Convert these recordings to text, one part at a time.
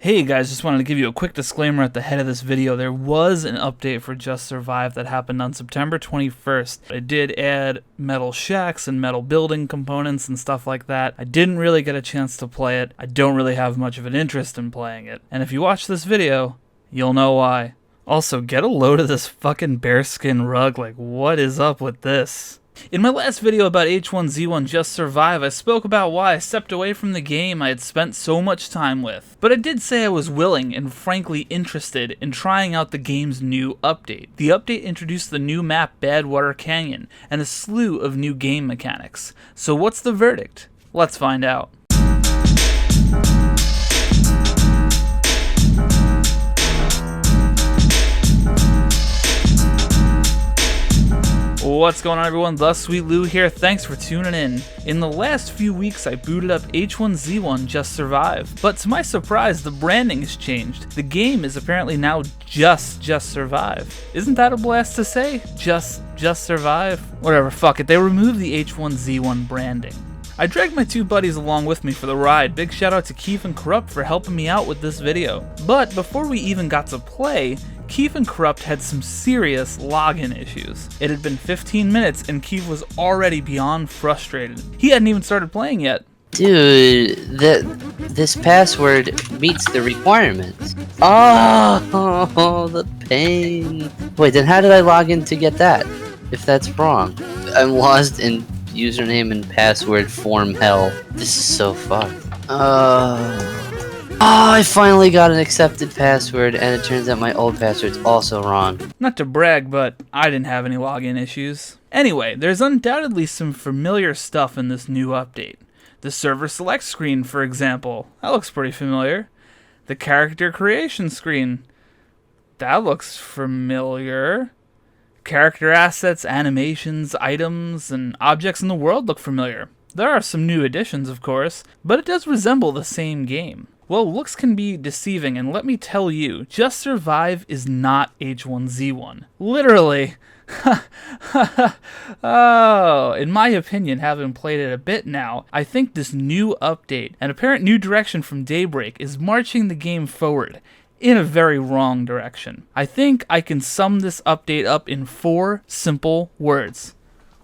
Hey guys, just wanted to give you a quick disclaimer at the head of this video. There was an update for Just Survive that happened on September 21st. It did add metal shacks and metal building components and stuff like that. I didn't really get a chance to play it. I don't really have much of an interest in playing it. And if you watch this video, you'll know why. Also, get a load of this fucking bearskin rug. Like, what is up with this? In my last video about H1Z1 Just Survive, I spoke about why I stepped away from the game I had spent so much time with. But I did say I was willing and frankly interested in trying out the game's new update. The update introduced the new map Badwater Canyon and a slew of new game mechanics. So what's the verdict? Let's find out. What's going on, everyone? The Sweet Lou here. Thanks for tuning in. In the last few weeks, I booted up H1Z1 Just Survive, but to my surprise, the branding has changed. The game is apparently now Just Survive. Isn't that a blast to say? Just Survive? Whatever, fuck it. They removed the H1Z1 branding. I dragged my two buddies along with me for the ride. Big shout out to KEEF and Corrupt for helping me out with this video. But before we even got to play, KEEF and Corrupt had some serious login issues. It had been 15 minutes and KEEF was already beyond frustrated. He hadn't even started playing yet. Dude, this password meets the requirements. Oh, the pain. Wait, then how did I log in to get that, if that's wrong? I'm lost in username and password form hell. This is so fucked. I finally got an accepted password, and it turns out my old password's also wrong. Not to brag, but I didn't have any login issues. Anyway, there's undoubtedly some familiar stuff in this new update. The server select screen, for example, that looks pretty familiar. The character creation screen, that looks familiar. Character assets, animations, items, and objects in the world look familiar. There are some new additions, of course, but it does resemble the same game. Well, looks can be deceiving, and let me tell you, Just Survive is not H1Z1. Literally. Oh, in my opinion, having played it a bit now, I think this new update and apparent new direction from Daybreak is marching the game forward in a very wrong direction. I think I can sum this update up in 4 simple words.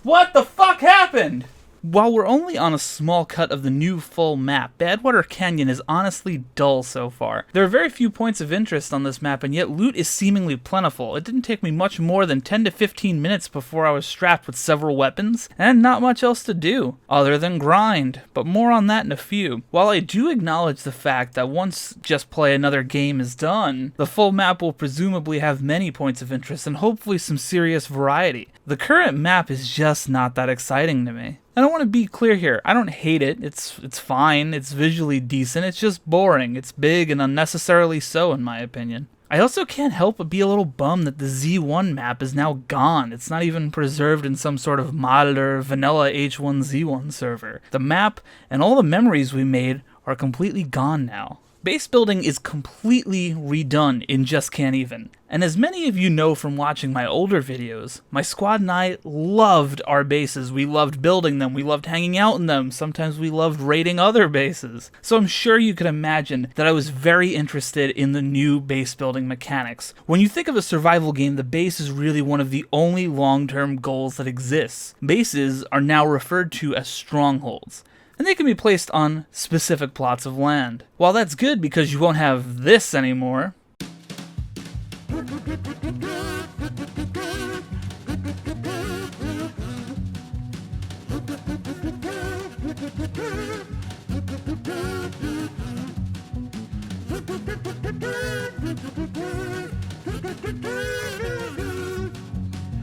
What the fuck happened? While we're only on a small cut of the new full map, Badwater Canyon is honestly dull so far. There are very few points of interest on this map, and yet loot is seemingly plentiful. It didn't take me much more than 10 to 15 minutes before I was strapped with several weapons, and not much else to do, other than grind, but more on that in a few. While I do acknowledge the fact that once Just Play Another game is done, the full map will presumably have many points of interest and hopefully some serious variety. The current map is just not that exciting to me. And I want to be clear here, I don't hate it, it's fine, it's visually decent, it's just boring, it's big and unnecessarily so in my opinion. I also can't help but be a little bummed that the Z1 map is now gone. It's not even preserved in some sort of modded or vanilla H1Z1 server. The map and all the memories we made are completely gone now. Base building is completely redone in Just Can't Even. And as many of you know from watching my older videos, my squad and I loved our bases. We loved building them, we loved hanging out in them, sometimes we loved raiding other bases. So I'm sure you can imagine that I was very interested in the new base building mechanics. When you think of a survival game, the base is really one of the only long-term goals that exists. Bases are now referred to as strongholds, and they can be placed on specific plots of land. While that's good because you won't have this anymore,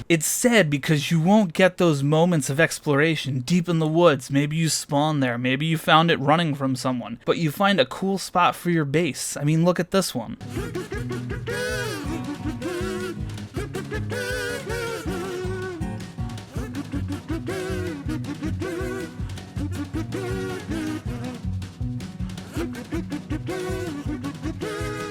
it's sad because you won't get those moments of exploration deep in the woods. Maybe you spawn there, maybe you found it running from someone, but you find a cool spot for your base. I mean, look at this one.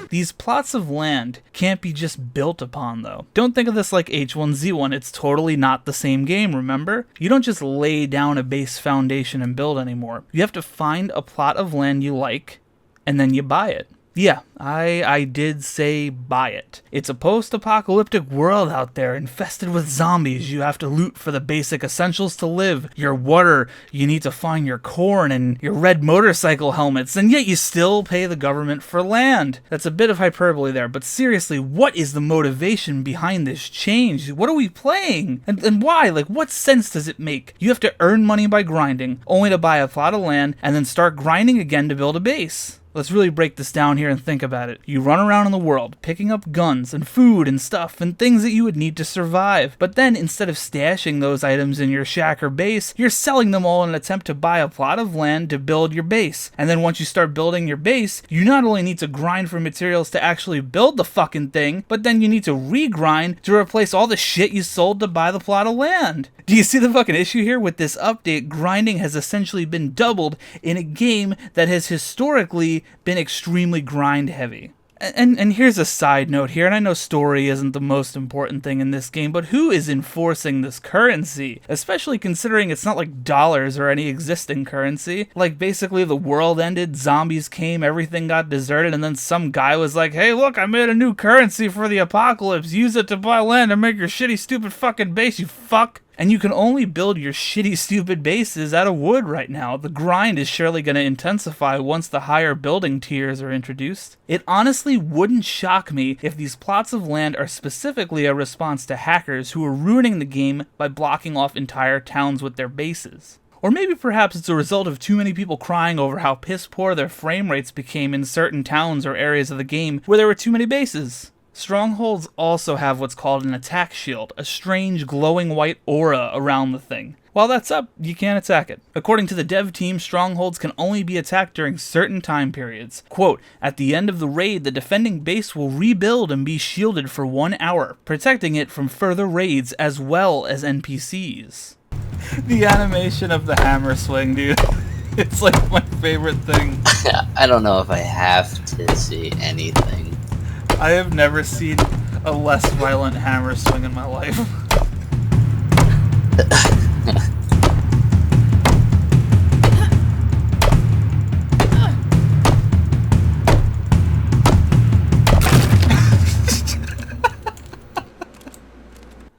These plots of land can't be just built upon, though. Don't think of this like H1Z1, it's totally not the same game, remember? You don't just lay down a base foundation and build anymore. You have to find a plot of land you like, and then you buy it. Yeah, I did say buy it. It's a post-apocalyptic world out there infested with zombies. You have to loot for the basic essentials to live. Your water, you need to find your corn and your red motorcycle helmets, and yet you still pay the government for land. That's a bit of hyperbole there, but seriously, what is the motivation behind this change? What are we playing? And why? Like, what sense does it make? You have to earn money by grinding, only to buy a plot of land, and then start grinding again to build a base. Let's really break this down here and think about it. You run around in the world, picking up guns and food and stuff and things that you would need to survive. But then, instead of stashing those items in your shack or base, you're selling them all in an attempt to buy a plot of land to build your base. And then once you start building your base, you not only need to grind for materials to actually build the fucking thing, but then you need to regrind to replace all the shit you sold to buy the plot of land. Do you see the fucking issue here? With this update, grinding has essentially been doubled in a game that has historically been extremely grind heavy. And here's a side note here, and I know story isn't the most important thing in this game, but who is enforcing this currency? Especially considering it's not like dollars or any existing currency. Like, basically the world ended, zombies came, everything got deserted, and then some guy was like, hey look, I made a new currency for the apocalypse, use it to buy land and make your shitty stupid fucking base, you fuck. And you can only build your shitty, stupid bases out of wood right now. The grind is surely going to intensify once the higher building tiers are introduced. It honestly wouldn't shock me if these plots of land are specifically a response to hackers who are ruining the game by blocking off entire towns with their bases. Or maybe perhaps it's a result of too many people crying over how piss poor their frame rates became in certain towns or areas of the game where there were too many bases. Strongholds also have what's called an attack shield, a strange glowing white aura around the thing. While that's up, you can't attack it. According to the dev team, Strongholds can only be attacked during certain time periods. Quote, at the end of the raid, the defending base will rebuild and be shielded for 1 hour, protecting it from further raids as well as NPCs. The animation of the hammer swing, dude. It's like my favorite thing. I don't know if I have to see anything. I have never seen a less violent hammer swing in my life.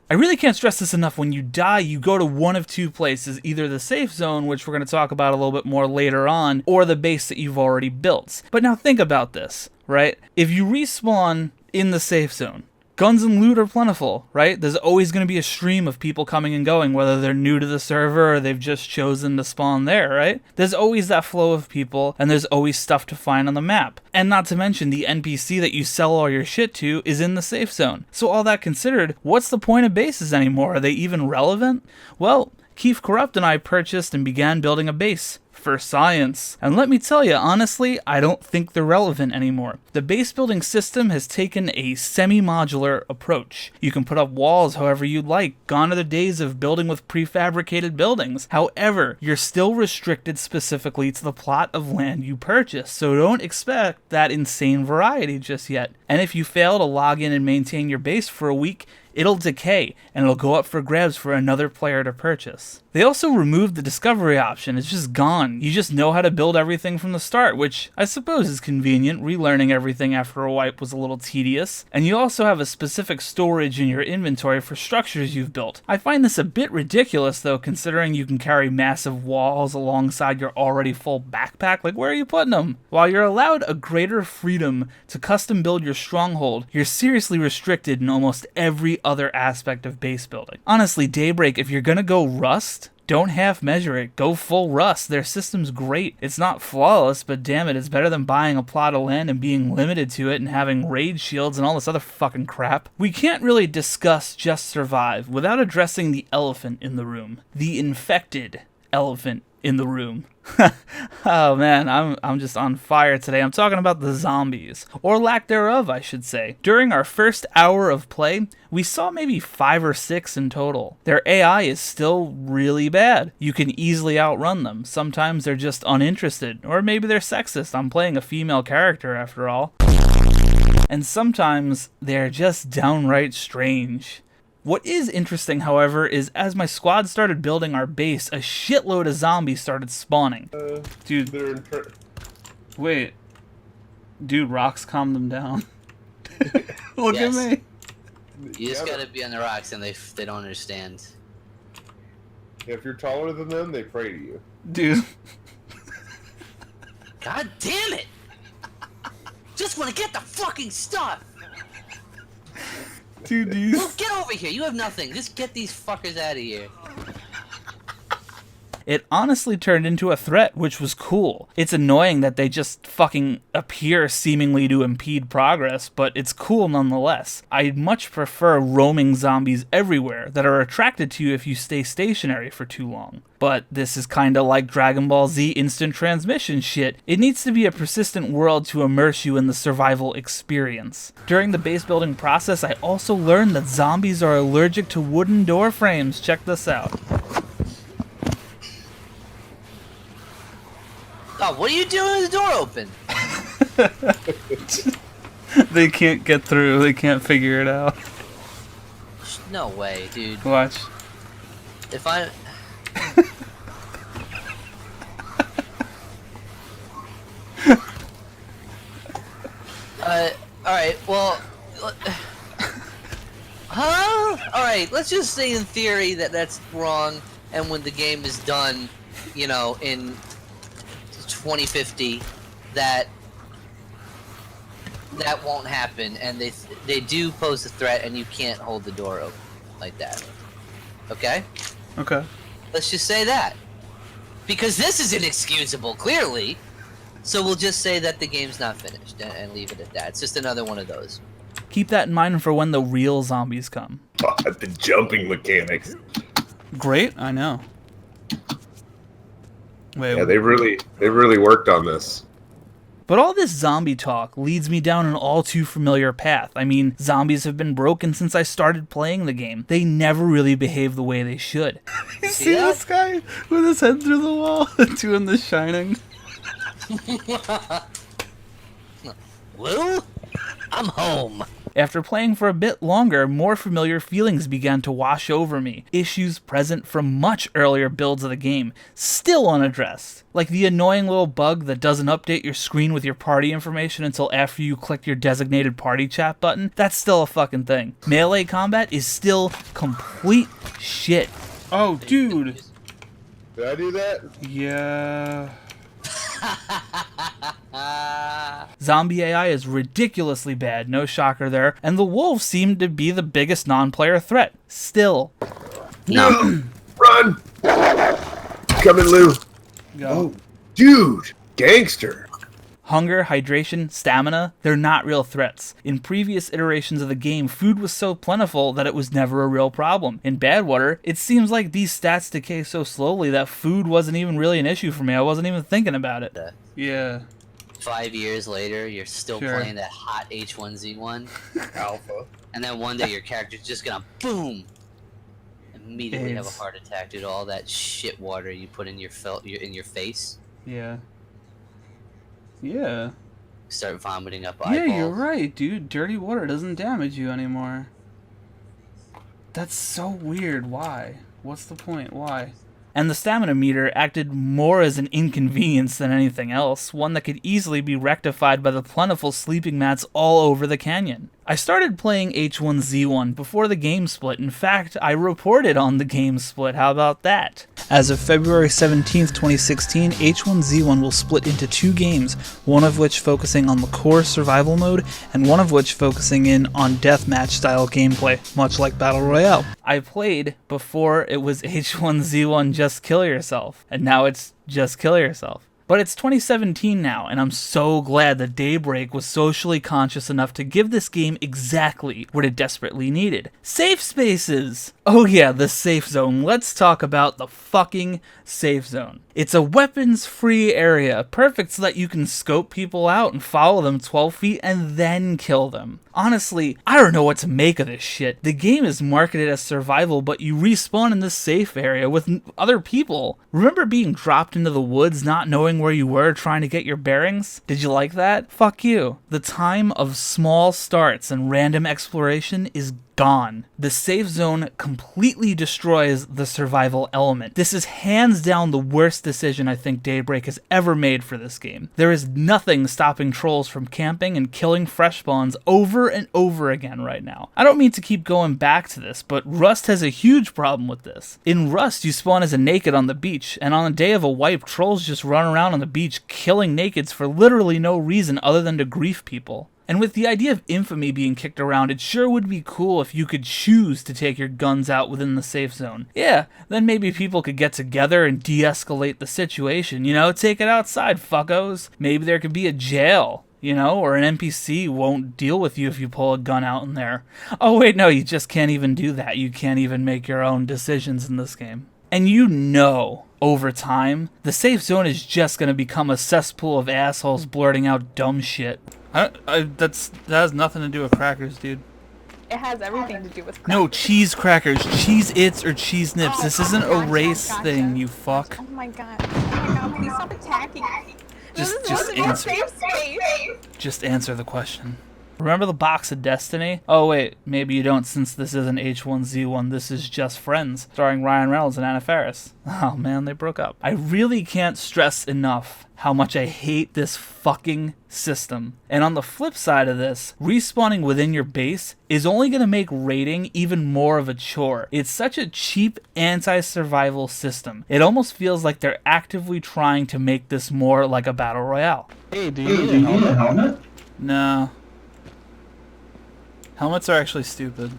I really can't stress this enough. When you die, you go to one of two places, either the safe zone, which we're going to talk about a little bit more later on, or the base that you've already built. But now think about this, right? If you respawn in the safe zone, guns and loot are plentiful, right? There's always going to be a stream of people coming and going, whether they're new to the server or they've just chosen to spawn there, right? There's always that flow of people, and there's always stuff to find on the map. And not to mention, the NPC that you sell all your shit to is in the safe zone. So all that considered, what's the point of bases anymore? Are they even relevant? Well, KEEF Corrupt and I purchased and began building a base. For science. And let me tell you, honestly, I don't think they're relevant anymore. The base building system has taken a semi-modular approach. You can put up walls however you'd like. Gone are the days of building with prefabricated buildings. However, you're still restricted specifically to the plot of land you purchase, so don't expect that insane variety just yet. And if you fail to log in and maintain your base for a week, it'll decay, and it'll go up for grabs for another player to purchase. They also removed the discovery option. It's just gone. You just know how to build everything from the start, which I suppose is convenient. Relearning everything after a wipe was a little tedious. And you also have a specific storage in your inventory for structures you've built. I find this a bit ridiculous though, considering you can carry massive walls alongside your already full backpack. Like, where are you putting them? While you're allowed a greater freedom to custom build your stronghold, you're seriously restricted in almost every other aspect of base building. Honestly, Daybreak, if you're gonna go Rust, don't half measure it. Go full Rust. Their system's great. It's not flawless, but damn it, it's better than buying a plot of land and being limited to it and having raid shields and all this other fucking crap. We can't really discuss Just Survive without addressing the elephant in the room. The infected elephant in the room. Oh man, I'm just on fire today. I'm talking about the zombies, or lack thereof, I should say. During our first hour of play, we saw maybe 5 or 6 in total. Their AI is still really bad. You can easily outrun them. Sometimes they're just uninterested, or maybe they're sexist. I'm playing a female character after all. And sometimes they're just downright strange. What is interesting, however, is as my squad started building our base, a shitload of zombies started spawning. Dude, wait. Dude, rocks calm them down. Look Yes. at me. You just gotta be on the rocks, and they don't understand. If you're taller than them, they pray to you. Dude. God damn it! Just want to get the fucking stuff. Dude, you... Well, get over here. You have nothing. Just get these fuckers out of here. It honestly turned into a threat, which was cool. It's annoying that they just fucking appear seemingly to impede progress, but it's cool nonetheless. I much prefer roaming zombies everywhere that are attracted to you if you stay stationary for too long. But this is kinda like Dragon Ball Z instant transmission shit. It needs to be a persistent world to immerse you in the survival experience. During the base building process, I also learned that zombies are allergic to wooden door frames. Check this out. Oh, what are you doing with the door open? They can't get through. They can't figure it out. No way, dude. Watch. If I... Alright, well... Huh? Alright, let's just say in theory that that's wrong, and when the game is done, you know, in 2050, that won't happen, and they do pose a threat, and you can't hold the door open like that. Okay? Okay. Let's just say that. Because this is inexcusable, clearly. So we'll just say that the game's not finished and leave it at that. It's just another one of those. Keep that in mind for when the real zombies come. The jumping mechanics. Great, I know. Wait, Yeah, they really worked on this. but all this zombie talk leads me down an all too familiar path. I mean, zombies have been broken since I started playing the game. They never really behave the way they should. You see Yeah. this guy with his head through the wall doing The Shining? Well, I'm home. After playing for a bit longer, more familiar feelings began to wash over me. Issues present from much earlier builds of the game, still unaddressed. Like the annoying little bug that doesn't update your screen with your party information until after you click your designated party chat button. That's still a fucking thing. Melee combat is still complete shit. Oh, dude. Did I do that? Yeah. Zombie AI is ridiculously bad, no shocker there, and the wolves seem to be the biggest non-player threat. Still. No. Run! Coming, Lou. Go. Oh, dude, gangster. Hunger, hydration, stamina, they're not real threats. In previous iterations of the game, food was so plentiful that it was never a real problem. In Badwater, it seems like these stats decay so slowly that food wasn't even really an issue for me. I wasn't even thinking about it. Yeah. 5 years later, you're still Sure. playing that hot H1Z1, Alpha. and then one day your character's just gonna boom, immediately have a AIDS. heart attack due to all that shit water you put in your face. Yeah. Yeah. Start vomiting up Yeah, eyeballs. you're right, dude. Dirty water doesn't damage you anymore. That's so weird. Why? What's the point? Why? And the stamina meter acted more as an inconvenience than anything else, one that could easily be rectified by the plentiful sleeping mats all over the canyon. I started playing H1Z1 before the game split. In fact, I reported on the game split. How about that? As of February 17th, 2016, H1Z1 will split into 2 games, one of which focusing on the core survival mode, and one of which focusing in on deathmatch style gameplay, much like Battle Royale. I played before it was H1Z1 Just Kill Yourself, and now it's Just Kill Yourself. But it's 2017 now, and I'm so glad that Daybreak was socially conscious enough to give this game exactly what it desperately needed. Safe spaces! Oh yeah, the safe zone. Let's talk about the fucking safe zone. It's a weapons-free area, perfect so that you can scope people out and follow them 12 feet and then kill them. Honestly, I don't know what to make of this shit. The game is marketed as survival, but you respawn in this safe area with other people. Remember being dropped into the woods, not knowing where you were, trying to get your bearings? Did you like that? Fuck you. The time of small starts and random exploration is gone. The safe zone completely destroys the survival element. This is hands down the worst decision I think Daybreak has ever made for this game. There is nothing stopping trolls from camping and killing fresh spawns over and over again right now. I don't mean to keep going back to this, but Rust has a huge problem with this. In Rust, you spawn as a naked on the beach, and on the day of a wipe, trolls just run around on the beach killing nakeds for literally no reason other than to grief people. And with the idea of infamy being kicked around, it sure would be cool if you could choose to take your guns out within the safe zone. Yeah, then maybe people could get together and de-escalate the situation, you know, take it outside, fuckos. Maybe there could be a jail, you know, or an NPC won't deal with you if you pull a gun out in there. Oh wait, no, you just can't even do that. You can't even make your own decisions in this game. And you know, over time, the safe zone is just going to become a cesspool of assholes blurting out dumb shit. That has nothing to do with crackers, dude. It has everything to do with crackers. No, cheese crackers, Cheez-Its or Cheese Nips. This isn't a race thing, you fuck. Oh my god. Oh my god, please stop attacking me. Just answer the question. Remember the box of Destiny? Oh wait, maybe you don't since this isn't H1Z1, this is Just Friends, starring Ryan Reynolds and Anna Faris. Oh man, they broke up. I really can't stress enough how much I hate this fucking system. And on the flip side of this, respawning within your base is only going to make raiding even more of a chore. It's such a cheap anti-survival system. It almost feels like they're actively trying to make this more like a battle royale. Hey, do you need a helmet? No. Helmets are actually stupid.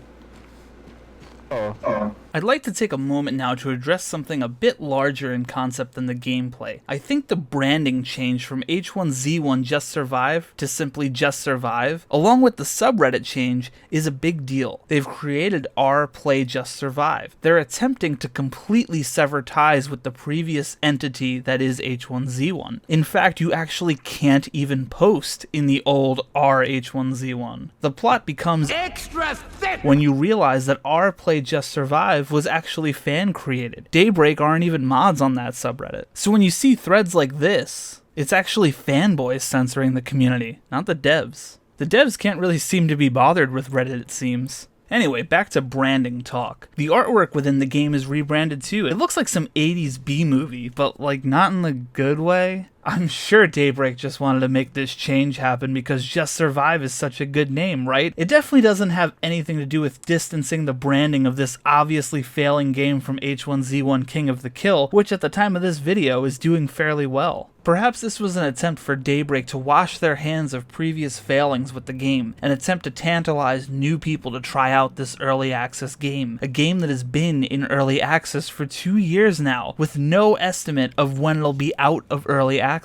I'd like to take a moment now to address something a bit larger in concept than the gameplay. I think the branding change from H1Z1 Just Survive to simply Just Survive, along with the subreddit change, is a big deal. They've created r play Just Survive. They're attempting to completely sever ties with the previous entity that is H1Z1. In fact, you actually can't even post in the old r/H1Z1. The plot becomes extra thick when you realize that r play Just Survive was actually fan created. Daybreak aren't even mods on that subreddit. So when you see threads like this, it's actually fanboys censoring the community, not the devs. The devs can't really seem to be bothered with Reddit, it seems. Anyway, back to branding talk. The artwork within the game is rebranded too. It looks like some 80s B-movie, but like not in the good way. I'm sure Daybreak just wanted to make this change happen because Just Survive is such a good name, right? It definitely doesn't have anything to do with distancing the branding of this obviously failing game from H1Z1 King of the Kill, which at the time of this video is doing fairly well. Perhaps this was an attempt for Daybreak to wash their hands of previous failings with the game, an attempt to tantalize new people to try out this early access game, a game that has been in early access for 2 years now, with no estimate of when it'll be out of early access.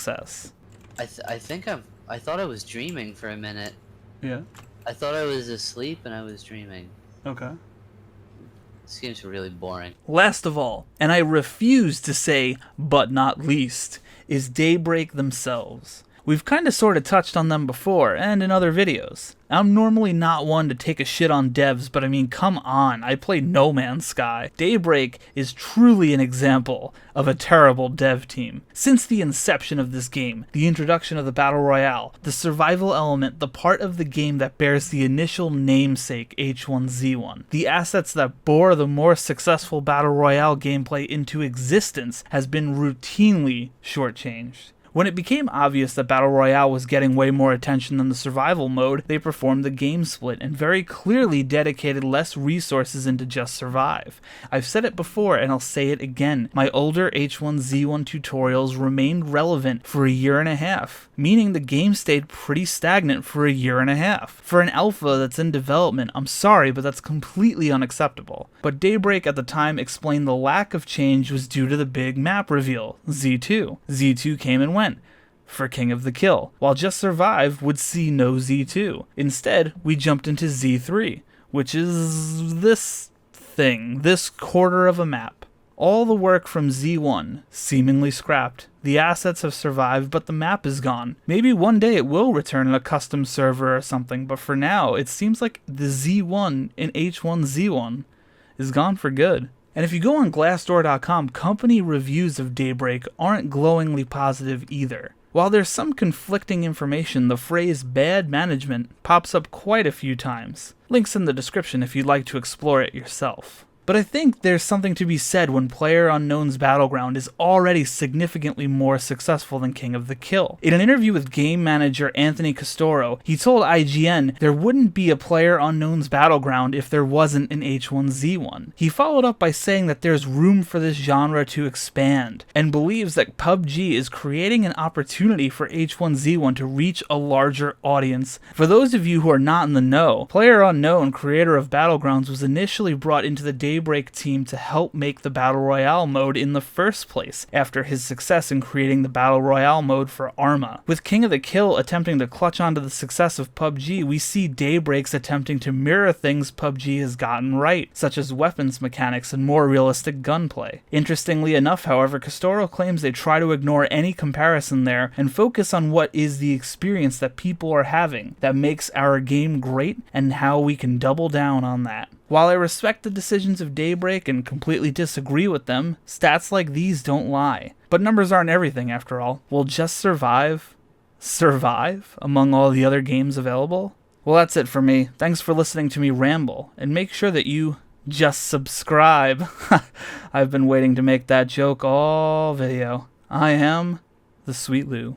I thought I was dreaming for a minute. Yeah. I thought I was asleep and I was dreaming. Okay. This game's really boring. Last of all, and I refuse to say but not least, is Daybreak themselves. We've kinda sorta touched on them before, and in other videos. I'm normally not one to take a shit on devs, but I mean, come on, I play No Man's Sky. Daybreak is truly an example of a terrible dev team. Since the inception of this game, the introduction of the Battle Royale, the survival element, the part of the game that bears the initial namesake H1Z1, the assets that bore the more successful Battle Royale gameplay into existence has been routinely shortchanged. When it became obvious that Battle Royale was getting way more attention than the survival mode, they performed the game split and very clearly dedicated less resources into Just Survive. I've said it before and I'll say it again, my older H1Z1 tutorials remained relevant for a year and a half, meaning the game stayed pretty stagnant for a year and a half. For an alpha that's in development, I'm sorry, but that's completely unacceptable. But Daybreak at the time explained the lack of change was due to the big map reveal, Z2. Z2 came and went for King of the Kill, while Just Survive would see no Z2. Instead, we jumped into Z3, which is this thing, this quarter of a map. All the work from Z1, seemingly scrapped. The assets have survived, but the map is gone. Maybe one day it will return in a custom server or something, but for now, it seems like the Z1 in H1Z1 is gone for good. And if you go on Glassdoor.com, company reviews of Daybreak aren't glowingly positive either. While there's some conflicting information, the phrase bad management pops up quite a few times. Links in the description if you'd like to explore it yourself. But I think there's something to be said when PlayerUnknown's Battleground is already significantly more successful than King of the Kill. In an interview with game manager Anthony Castoro, he told IGN there wouldn't be a PlayerUnknown's Battleground if there wasn't an H1Z1. He followed up by saying that there's room for this genre to expand, and believes that PUBG is creating an opportunity for H1Z1 to reach a larger audience. For those of you who are not in the know, PlayerUnknown, creator of Battlegrounds, was initially brought into the Daybreak team to help make the Battle Royale mode in the first place, after his success in creating the Battle Royale mode for Arma. With King of the Kill attempting to clutch onto the success of PUBG, we see Daybreaks attempting to mirror things PUBG has gotten right, such as weapons mechanics and more realistic gunplay. Interestingly enough, however, Castoro claims they try to ignore any comparison there and focus on what is the experience that people are having that makes our game great and how we can double down on that. While I respect the decisions of Daybreak and completely disagree with them, stats like these don't lie. But numbers aren't everything after all. Will just survive among all the other games available? Well, that's it for me. Thanks for listening to me ramble, and make sure that you just subscribe. I've been waiting to make that joke all video. I am the Sweet Lou.